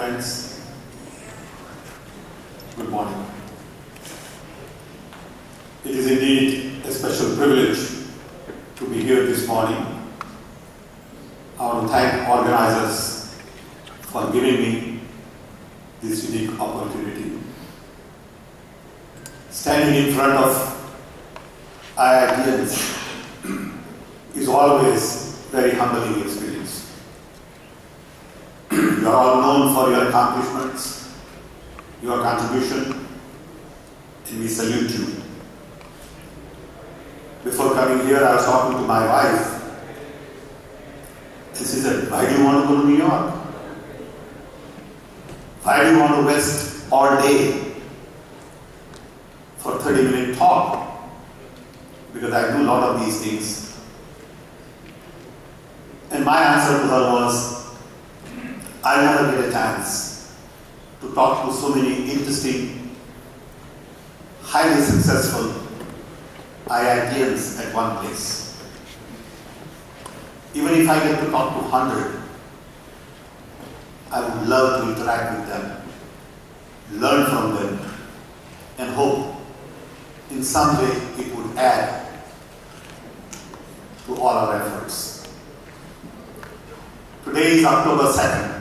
Friends, good morning. It is indeed a special privilege to be here this morning. I want to thank organizers for giving me this unique opportunity. Standing in front of IITians is always very humbling experience. You are all known for your accomplishments, your contribution, and we salute you. Before coming here, I was talking to my wife, and she said, "Why do you want to go to New York? Why do you want to rest all day for 30-minute talk?" Because I do a lot of these things. And my answer to her was, I never get a chance to talk to so many interesting, highly successful IITians at one place. Even if I get to talk to 100, I would love to interact with them, learn from them, and hope in some way it would add to all our efforts. Today is October 2nd.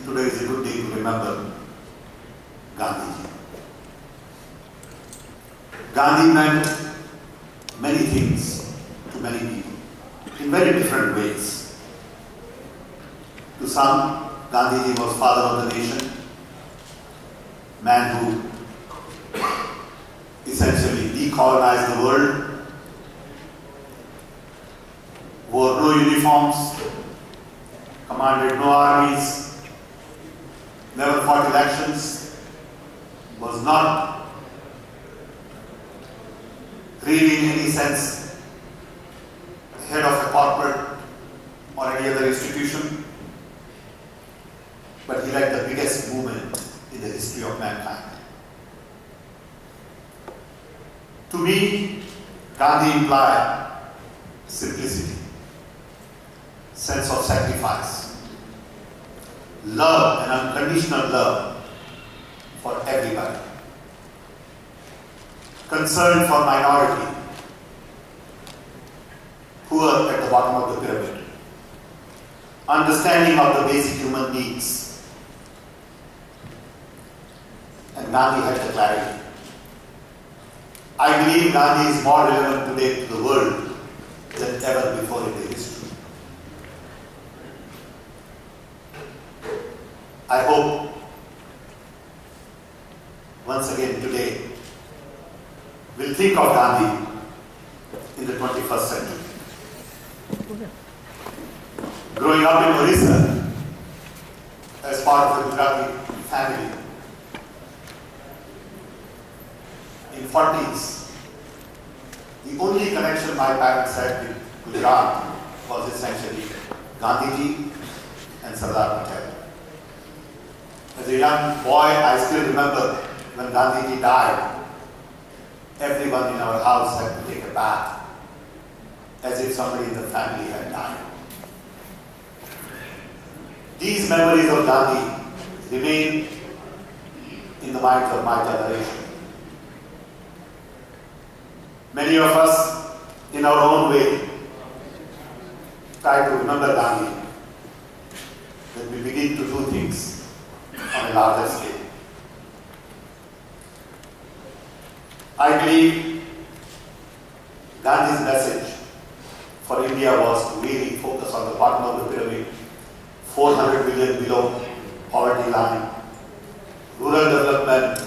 Today is a good day to remember Gandhiji. Gandhi meant many things to many people in very different ways. To some, Gandhiji was father of the nation, man who essentially decolonized the world, wore no uniforms, commanded no armies, never fought elections, was not really in any sense head of a corporate or any other institution, but he led the biggest movement in the history of mankind. To me, Gandhi implied simplicity, sense of sacrifice, love and unconditional love for everybody, concern for minority, poor at the bottom of the pyramid, understanding of the basic human needs. And Gandhi had the clarity. I believe Gandhi is more relevant today to the world than ever before in the history. I hope once again today we'll think of Gandhi in the 21st century. Growing up in Orissa as part of the Gujarati family, in 40s, the only connection my parents had with Gujarat was essentially Gandhiji and Sardar Patel. As a young boy, I still remember when Gandhiji died, everyone in our house had to take a bath, as if somebody in the family had died. These memories of Gandhi remain in the minds of my generation. Many of us, in our own way, try to remember Gandhi when we begin to do things on a larger scale. I believe Gandhi's message for India was to really focus on the bottom of the pyramid, 400 million below poverty line, rural development,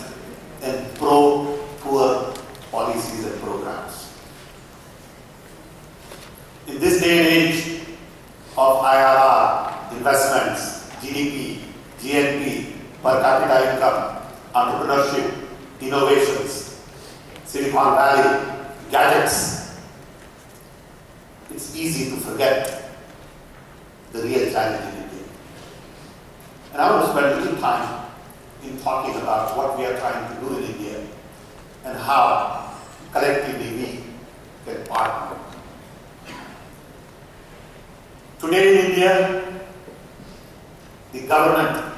and pro-poor policies and programs. In this day and age of IRR, investments, GDP, GNP, per capita income, entrepreneurship, innovations, Silicon Valley, gadgets, it's easy to forget the real challenge in India. And I want to spend a little time in talking about what we are trying to do in India and how collectively we can partner. Today in India, the government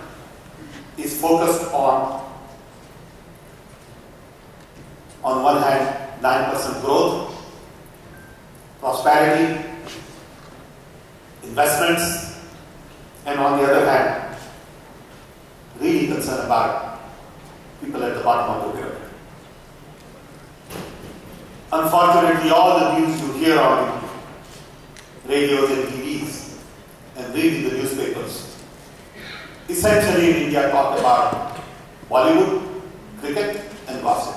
is focused on one hand, 9% growth, prosperity, investments, and on the other hand, really concerned about people at the bottom of the pyramid. Unfortunately, all the news you hear on radios and TVs and read in the newspapers, essentially in India talk about Bollywood, cricket and gossip.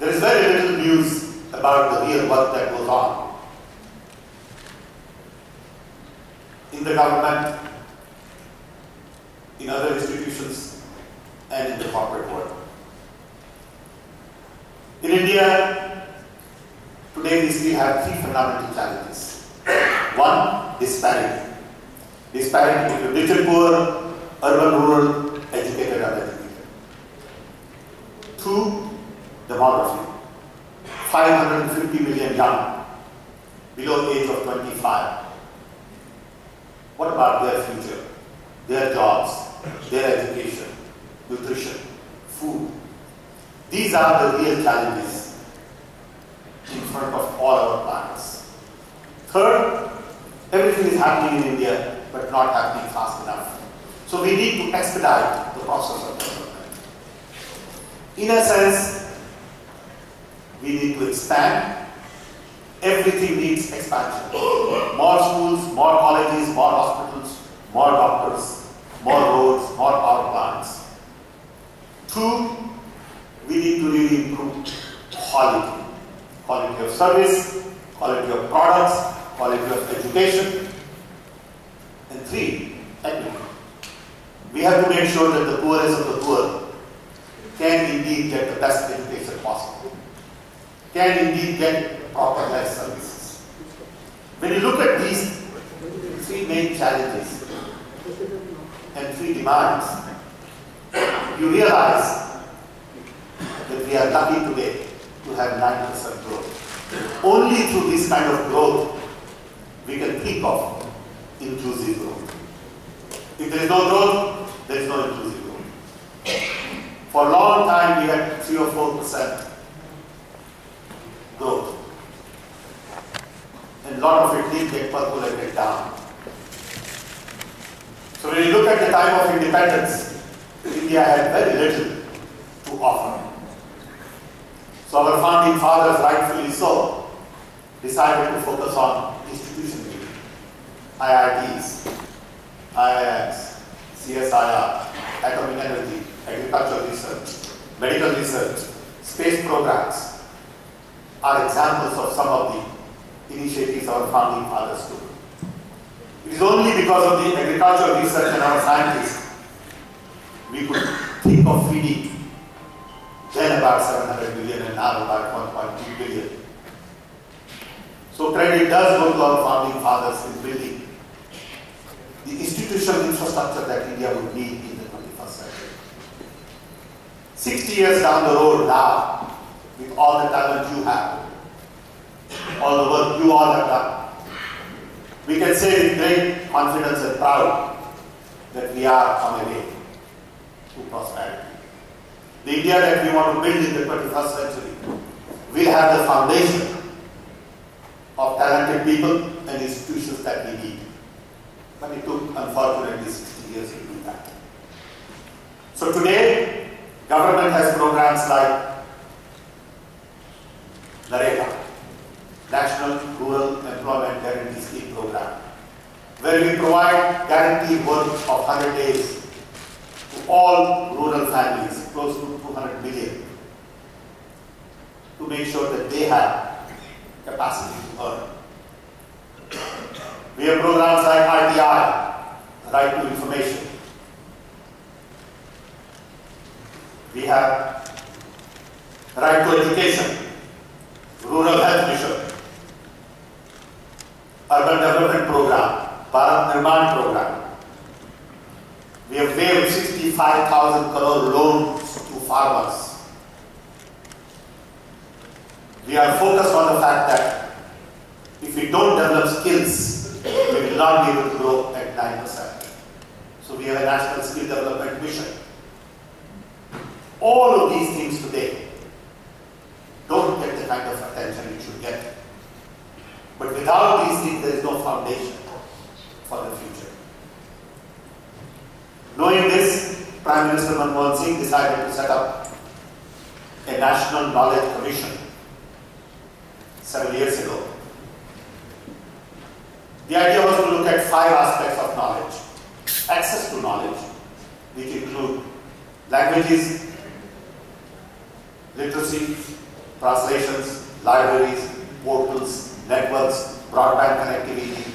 There is very little news about the real work that goes on in the government, in other institutions, and in the corporate world. In India, today we still have three fundamental challenges. One, disparity. Disparity between rich and poor, urban, rural, educated, uneducated. Two, demography. 550 million young, below age of 25. What about their future, their jobs, their education, nutrition, food? These are the real challenges in front of all our plans. Third, everything is happening in India, but not happening fast enough. So we need to expedite the process of development. In a sense, we need to expand. Everything needs expansion. More schools, more colleges, more hospitals, more doctors, more roads, more power plants. Two, we need to really improve quality. Quality of service, quality of products, quality of education. And three, equity. We have to make sure that the poorest of the poor can indeed get the best education possible, can indeed get proper health services. When you look at these three main challenges and three demands, you realize that we are lucky today to have 9% growth. Only through this kind of growth we can think of inclusive growth. If there is no growth, there is no inclusive growth. For a long time we had 3 or 4% growth. And a lot of it did get percolated down. So when you look at the time of independence, India had very little to offer. So our founding fathers, rightfully so, decided to focus on institution building, IITs, IIMs, CSIR, atomic energy, agricultural research, medical research, space programs are examples of some of the initiatives our founding fathers took. It is only because of the agricultural research and our scientists we could think of feeding then about 700 billion and now about 1.2 billion. So credit does go to our founding fathers in building the institutional infrastructure that India would need in the 21st century. 60 years down the road now, with all the talent you have, all the work you all have done, we can say with great confidence and proud that we are on a way to prosperity. The India that we want to build in the 21st century will have the foundation of talented people and institutions that we need. But it took, unfortunately, 60 years to do that. So today, government has programs like NREGA, National Rural Employment Guarantee Scheme Program, where we provide guaranteed work of 100 days to all rural families, close to 200 million, to make sure that they have capacity to earn. We have programs like RTI, Right to Information. We have Right to Education, Rural Health Mission, Urban Development Program, Bharat Nirman Program. We have waived 65,000 crore loans to farmers. We are focused on the fact that if we don't develop skills, we will not be able to grow at 9%. we have a national skill development mission. All of these things today don't get the kind of attention it should get. But without these things, there is no foundation for the future. Knowing this, Prime Minister Manmohan Singh decided to set up a National Knowledge Commission 7 years ago. The idea was to look at 5 aspects of knowledge. Access to knowledge, which include languages, literacy, translations, libraries, portals, networks, broadband connectivity,